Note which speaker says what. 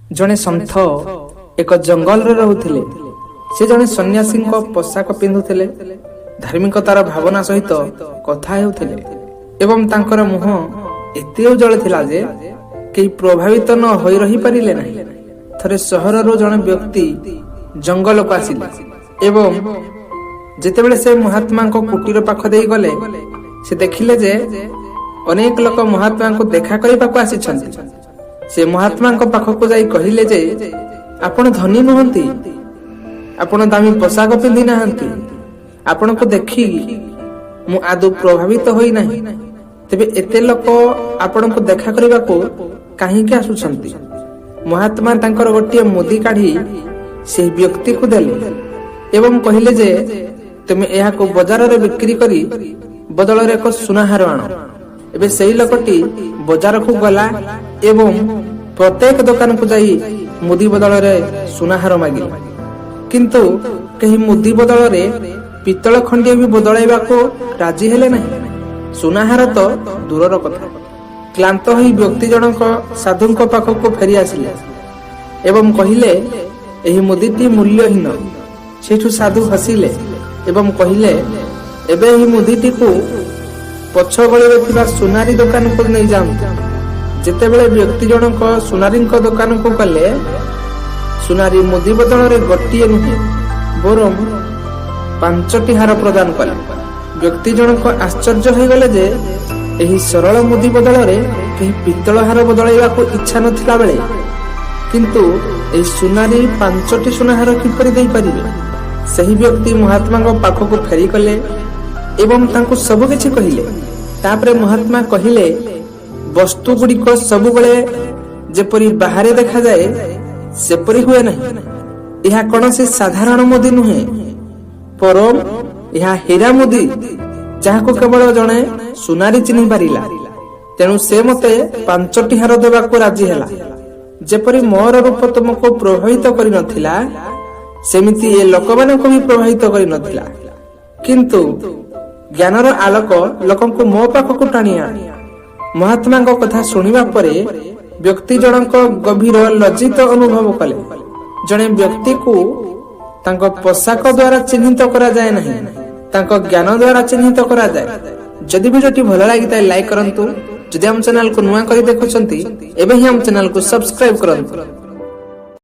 Speaker 1: जड़े सन्थ एक जंगल रोते से जड़े सन्यासी पोशाक पिंधुले धार्मिकतार भावना सहित कथा हेउथिले एवं तांकर मुह एते उज्जवल थिला जे केही प्रभावित न होई रही परिले नहीं। थरे सहर रो जड़े व्यक्ति जंगल को आसिले एवं जेतेबेले से महात्मा को कुटीर पाख देई गले से देखिले जे अनेक लोक महात्मा को देखा करबा को आसी से महात्मा पाखक जाई कहिले जे आपण धनी नुहंती, आपण दामी पोशाक पिंधि नाहंती, आपण को देखी मु आदौ प्रभावित होई नाही, तेबे एते लोक आपण को देखा करबा को काहे के आसुछंती। महात्मा तांकर गोटिए मुदी काढी से व्यक्ति को देले एवं कहिले जे तुमे एहा को बाजार रे बिक्री करी बदल रे एक सुनाहार आनो। एबे सेही लोकटी बाजार को गला एवं प्रत्येक दुकान को जाई मुदी बदल रे सुनाहार मागिला, किंतु कहीं मुदी बदल रे पितल खंडिया भी बदलाइबा को राजी हेले नहीं। सुनाहार तो दूरर कथा। क्लांत होई व्यक्ति जनक साधुंक पाखक को फेरी आसिले एवं कहिले एही मुदीटी मूल्यहीन। सेठु साधु हसिले एवं कहिले एबे एही मुदीटी को पछ गली रे थिबा सुनारी दुकान को नहीं जाऊं। जेतेबेले व्यक्ति जनक सुनारी दुकान को गले सुनारी मुदी बदल रे गोटिए नुहे बरम 5टी हार प्रदान कले। व्यक्ति जनक आश्चर्य हो गले जे एही सरल मुदी बदल रे केही पितल हार बदलाइबा को इच्छा नथिला बेले किंतु एही सुनारी 5टी सुनाहार किपरि देई परिबे। सही व्यक्ति महात्मा को पाखक फेरी कले एवं तांको सब किछि कहिले। तापरे महात्मा कहिले वस्तु गुड़िक सबु बेले जेपरि बाहरे देखा जाए सेपरि हुए नहीं। यह कौनसी साधारण मुदी नुहे परम यह हीरा मुदी जहा को केवल जने सुनारी चिन्ह पारिला। तेणु से मते 5टी हार देवा को राजी हेला। जेपरि मोर रूप तुमको प्रभावित करि नथिला सेमिति ए लोकमान को भी प्रभावित करि नथिला, किंतु ज्ञानर आलोक लोकंको मो पाखक टाणी आनी। महात्मा को कथा सुनिबा परे व्यक्ति जनक गभीर लज्जित अनुभव कले। जने व्यक्ति को तांको पोशाक द्वारा चिन्हित करा जाए नहीं, तांको ज्ञान द्वारा चिन्हित करा जाए। जदि वीडियोटी भल लागिता लाइक करंतु। जदि हम चैनल को नुआ करी देखुछंती एबे ही हम चैनल को सब्सक्राइब करंतु।